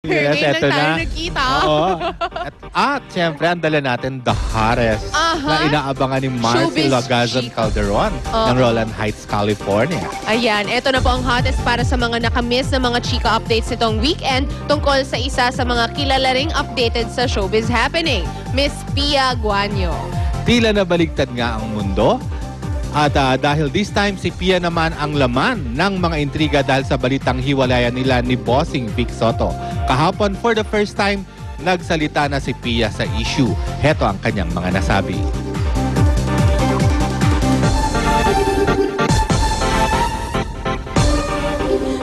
Yes, Ngayon eto lang tayo na. nagkita. Oo. At syempre, ang dala natin, the hottest na inaabangan ni Marcy Showbiz Lagazon chick. Calderon ng Roland Heights, California. Ayan, eto na po ang hottest para sa mga nakamiss na mga chika updates nitong weekend tungkol sa isa sa mga kilala ring updated sa showbiz happening, Miss Pia Guanyo. Tila nabaligtad nga ang mundo. At dahil this time, si Pia naman ang laman ng mga intriga dahil sa balitang hiwalayan nila ni Bossing Vic Soto. Kahapon, for the first time, nagsalita na si Pia sa issue. Heto ang kanyang mga nasabi.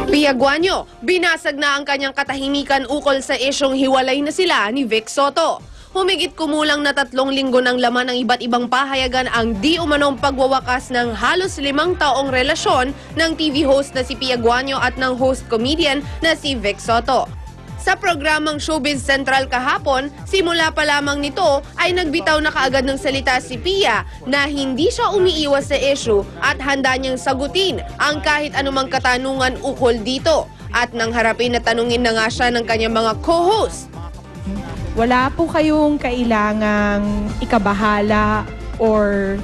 Pia Guanyo, binasag na ang kanyang katahimikan ukol sa isyong hiwalay na sila ni Vic Soto. Humigit kumulang na 3 linggo ng laman ng iba't ibang pahayagan ang di umanong pagwawakas ng halos 5 taong relasyon ng TV host na si Pia Guanyo at ng host comedian na si Vic Soto. Sa programang Showbiz Central kahapon, simula pa lamang nito ay nagbitaw na kaagad ng salita si Pia na hindi siya umiiwas sa issue at handa niyang sagutin ang kahit anumang katanungan ukol dito. At nang harapin na tanungin na nga siya ng kanyang mga co-host. Wala po kayong kailangang ikabahala or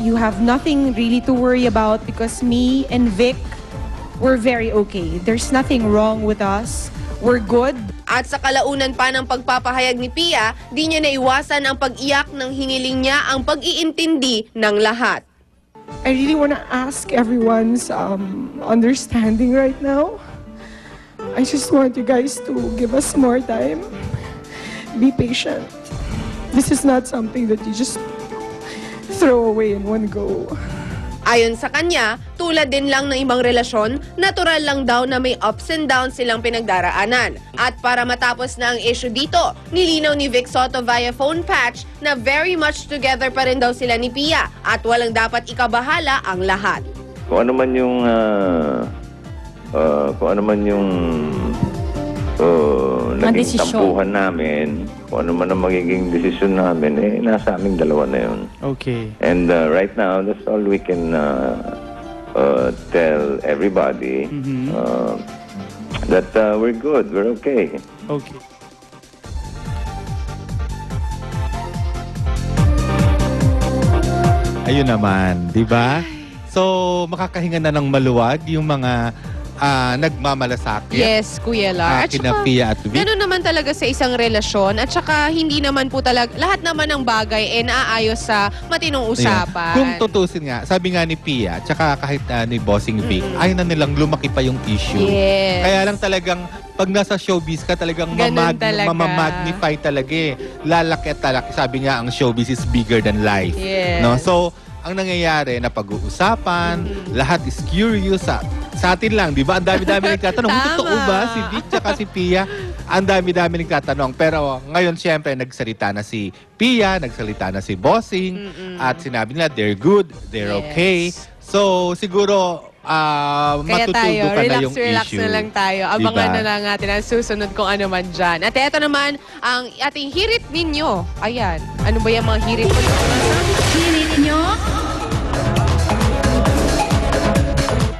you have nothing really to worry about because me and Vic, we're very okay. There's nothing wrong with us. We're good. At sa kalaunan pa ng pagpapahayag ni Pia, di niya naiwasan ang pag-iyak nang hiniling niya ang pag-iintindi ng lahat. I really want to ask everyone's understanding right now. I just want you guys to give us more time. Be patient. This is not something that you just throw away in one go. Ayon sa kanya, tulad din lang ng ibang relasyon, natural lang daw na may ups and downs silang pinagdaraanan. At para matapos na ang issue dito, nilinaw ni Vic Soto via phone patch na very much together pa rin daw sila ni Pia at walang dapat ikabahala ang lahat. Kung ano man yung naging tampuhan namin, kung ano man ang magiging desisyon namin, nasa aming dalawa na yun. Okay. And right now, that's all we can tell everybody that we're good, we're okay. Okay. Ayun naman, di ba? So, makakahinga na ng maluwag yung mga nagmamalasakit. Yes, Kuya Lar. At kina saka, Pia at Vic. ganun naman talaga sa isang relasyon. At saka, hindi naman po talaga, lahat naman ng bagay naayos sa matinong usapan. Kung tutusin nga, sabi nga ni Pia, tsaka kahit ni Bossing Vic, ayaw na nilang lumaki pa yung issue. Yes. Kaya lang talagang, pag nasa showbiz ka, talagang Talaga. mamamagnify talaga eh. Lalaki at talaki. Sabi nga, ang showbiz is bigger than life. Yes. No? So, ang nangyayari na pag-uusapan, lahat is curious sa atin lang, di ba? Ang dami-dami nagtatanong. Totoo ba si Vic tsaka si Pia? Ang dami-dami nagtatanong. Pero ngayon, syempre, nagsalita na si Pia, nagsalita na si Bossing, at sinabi nila, they're good, they're okay. So, siguro, matutudo pa na yung relax issue. na lang tayo. Abangan Diba? na lang natin ang susunod kung ano man dyan. At eto naman, ang ating hirit ninyo. Ayan. Ano ba yung mga hirit ko? Hirit ninyo?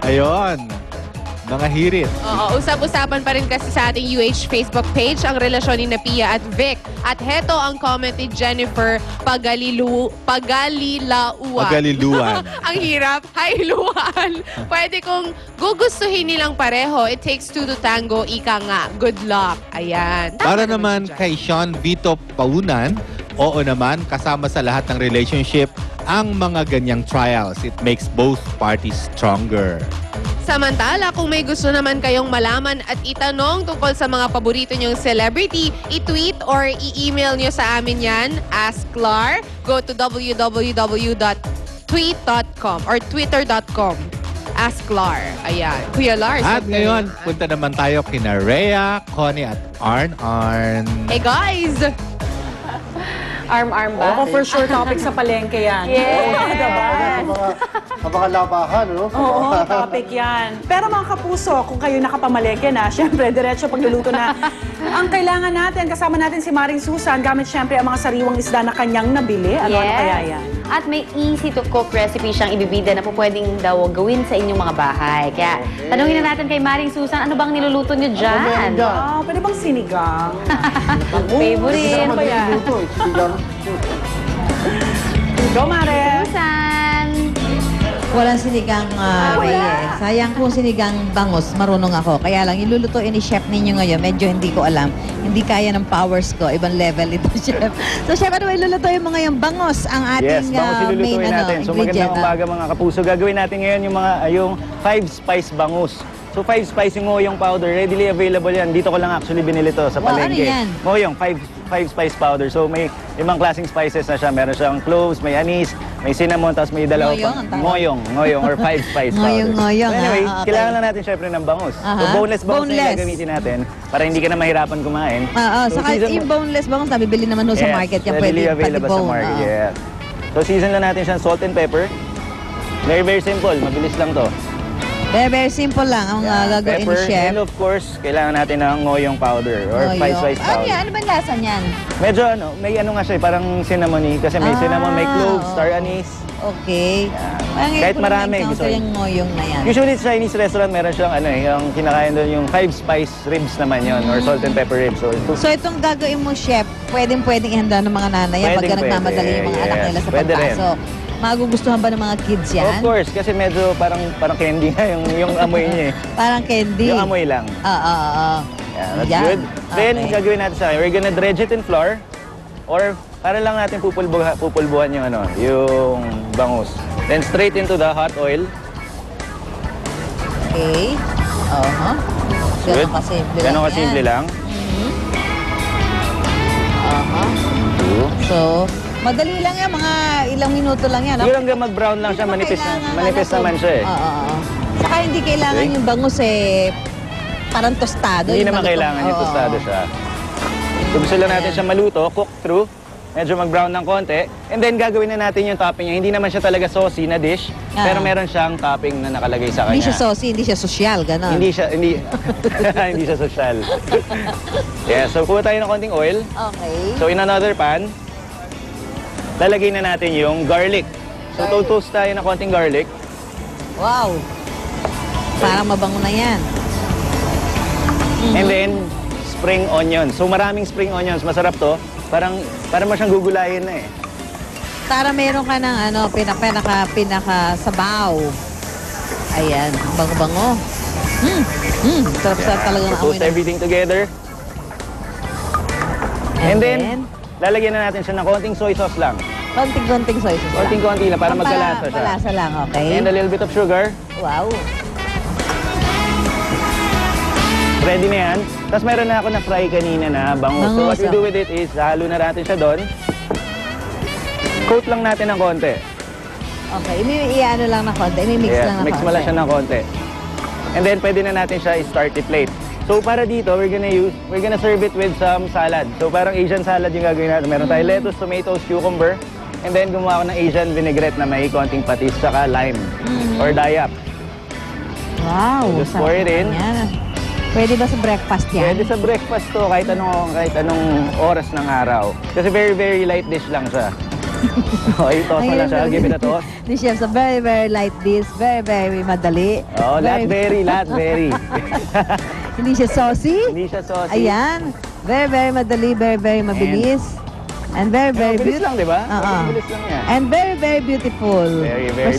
Ayun. Mga hirit. Oo, usap-usapan pa rin kasi sa ating UH Facebook page ang relasyon ni Pia at Vic. At heto ang comment ni Jennifer Pagalilauan. Ang hirap. Hi, Luan. Pwede kong gugustuhin nilang pareho. It takes two to tango. Ika nga. Good luck. Ayan. Tama Para naman si Jan. kay Sean Vito Paunan, oo naman, kasama sa lahat ng relationship ang mga ganyang trials. It makes both parties stronger. Samantala, kung may gusto naman kayong malaman at itanong tungkol sa mga paborito nyong celebrity, i-tweet or i-email nyo sa amin yan. Ask Lar. Go to www.tweet.com or twitter.com. Ask Lar. Ayan. Kuya Lar. At ngayon, punta naman tayo kina Rhea, Connie at Arn. Hey guys! Arm-arm ba? Oo, for sure topic sa palengke yan. Yes. Diba? Napakalabahan, no? Oo, topic yan. Pero mga kapuso, kung kayo nakapamalengke na, syempre, diretso pagluluto na. Ang kailangan natin, kasama natin si Maring Susan, gamit syempre ang mga sariwang isda na kanyang nabili. Ano kaya yan? At may easy-to-cook recipe siyang ibibida na po pwedeng daw gawin sa inyong mga bahay. Kaya tanungin na natin kay Maring Susan, ano bang niluluto niyo dyan? Wow, pwede bang sinigang? Favorite. Ano ba yan? Go, Mare! Susan! Walang sinigang Reyes. Sayang kung sinigang bangus, marunong ako. Kaya lang, ilulutuin ni chef ninyo ngayon, medyo hindi ko alam. Hindi kaya ng powers ko. Ibang level ito, chef. So, chef, ano ba ilulutuin mo ngayon? Bangus, ang ating Yes, bangus main ilulutuin natin. So ingredient. magandang umaga mga kapuso. Gagawin natin ngayon yung 5 spice bangus. So 5 spice yung ngoyong powder, readily available yan. Dito ko lang actually binili to sa Wow, palengke. ano yan? Ngoyong, 5 spice powder. So may ibang klaseng spices na siya. Meron siyang cloves, may anise, may cinnamon, tapos may dalawa Ngoyong, ang tawag. ngoyong or 5 spice powder. Ngoyong, So anyway, okay. kailangan lang natin syempre ng bangus. So Aha. boneless bangus na Boneless. yung gagamitin natin para hindi ka na mahirapan kumain. So, Saka yung boneless bangus, nabibili naman ho sa Yes, market. Yan readily pwede available sa pati-bone. market. Yeah. So season lang natin siya salt and pepper. Very, very simple. Mabilis lang to. Very, very simple lang ang gagawin ni Pepper. chef. And of course, kailangan natin ng ngoyong powder or Ngoyong. 5 spice Ano powder. yan? Ano ba yung lasa niyan? Medyo may ano nga siya, parang cinnamony. Kasi may cinnamon, may cloves, star anise. Okay. Parang Kahit ngayon ko lang marami, na-encounter gusto yung ngoyong na yan. Usually sa Chinese restaurant, meron siyang yung kinakain doon yung 5 spice ribs naman yon or salt and pepper ribs. So itong gagawin mo, chef, pwedeng ihanda ng mga nanay yan pagka Pwedeng, nagmamadali yung mga anak yes. nila sa Pwede rin. pagpasok. Magugustuhan ba ng mga kids yan? Of course, kasi medyo parang candy nga yung amoy niya eh. Parang candy. Yung amoy lang. Oo. Yeah, that's Yan. good. Then, Okay. gagawin natin sa akin, we're gonna dredge it in flour or para lang natin pupulbuhan yung bangus. Then, straight into the hot oil. Okay. Good. Ganun kasimple lang Ganun kasimple yan. lang. Two. So, madali lang yan. Mga ilang minuto lang yan. Siguro hanggang mag-brown lang siya, Hindi manipis naman siya eh. Oo. Saka hindi kailangan Okay. yung bangus parang tostado. Hindi yung naman malutong. kailangan yung Oo. tostado siya. So, gusto lang natin siya maluto, cook through. Medyo mag-brown ng konti. And then, gagawin na natin yung topping niya. Hindi naman siya talaga saucy na dish, pero meron siyang topping na nakalagay sa kanya. Hindi siya saucy, hindi siya sosyal, gano'n. Hindi hindi siya social. Yeah, so kuha tayo ng konting oil. Okay. So in another pan, lalagay na natin yung garlic. So toast tayo ng konting garlic. Wow. Parang mabango na yan. And then spring onions. So maraming spring onions, masarap to. Parang mo siyang gugulayin na eh. Para meron ka ng pinaka sabaw. Ayan, bango-bango. Sarap-sarap talaga ng amoy. Toast everything together. And then, lalagyan na natin siya ng konting soy sauce lang. Konting-konting soy sauce lang. Konting-konti lang para magkalasa siya. Malasa lang, okay. And a little bit of sugar. Wow. Ready na yan. Tapos meron na ako na fry kanina na bangus. So what we do with it is, halo na natin siya doon. Coat lang natin ng konti. Okay, i-ano lang na konti. I-mix lang na mix konti. mo lang siya ng konti. And then pwede na natin siya i-start i-plate. So para dito, we're gonna serve it with some salad. So parang Asian salad yung gagawin natin. Meron tayo lettuce, tomatoes, cucumber. And then gumawa ako ng Asian vinaigrette na may konting patis saka lime or dayap. Wow. So just pour it in. Yan. Pwede ba sa breakfast yan? Pwede sa breakfast to kahit anong oras ng araw. Kasi very, very light dish lang siya. Okay, toss mo lang siya. Give it a toss. Ni Chef, sa very, very light dish. Very, very madali. Oh, lahat very. Hindi siya saucy. Hindi siya saucy. Ayan. Very, very madali. Very, very mabilis. And very, very Bilis lang, di ba? Oo. Bilis lang yan. And very, very beautiful. Very, very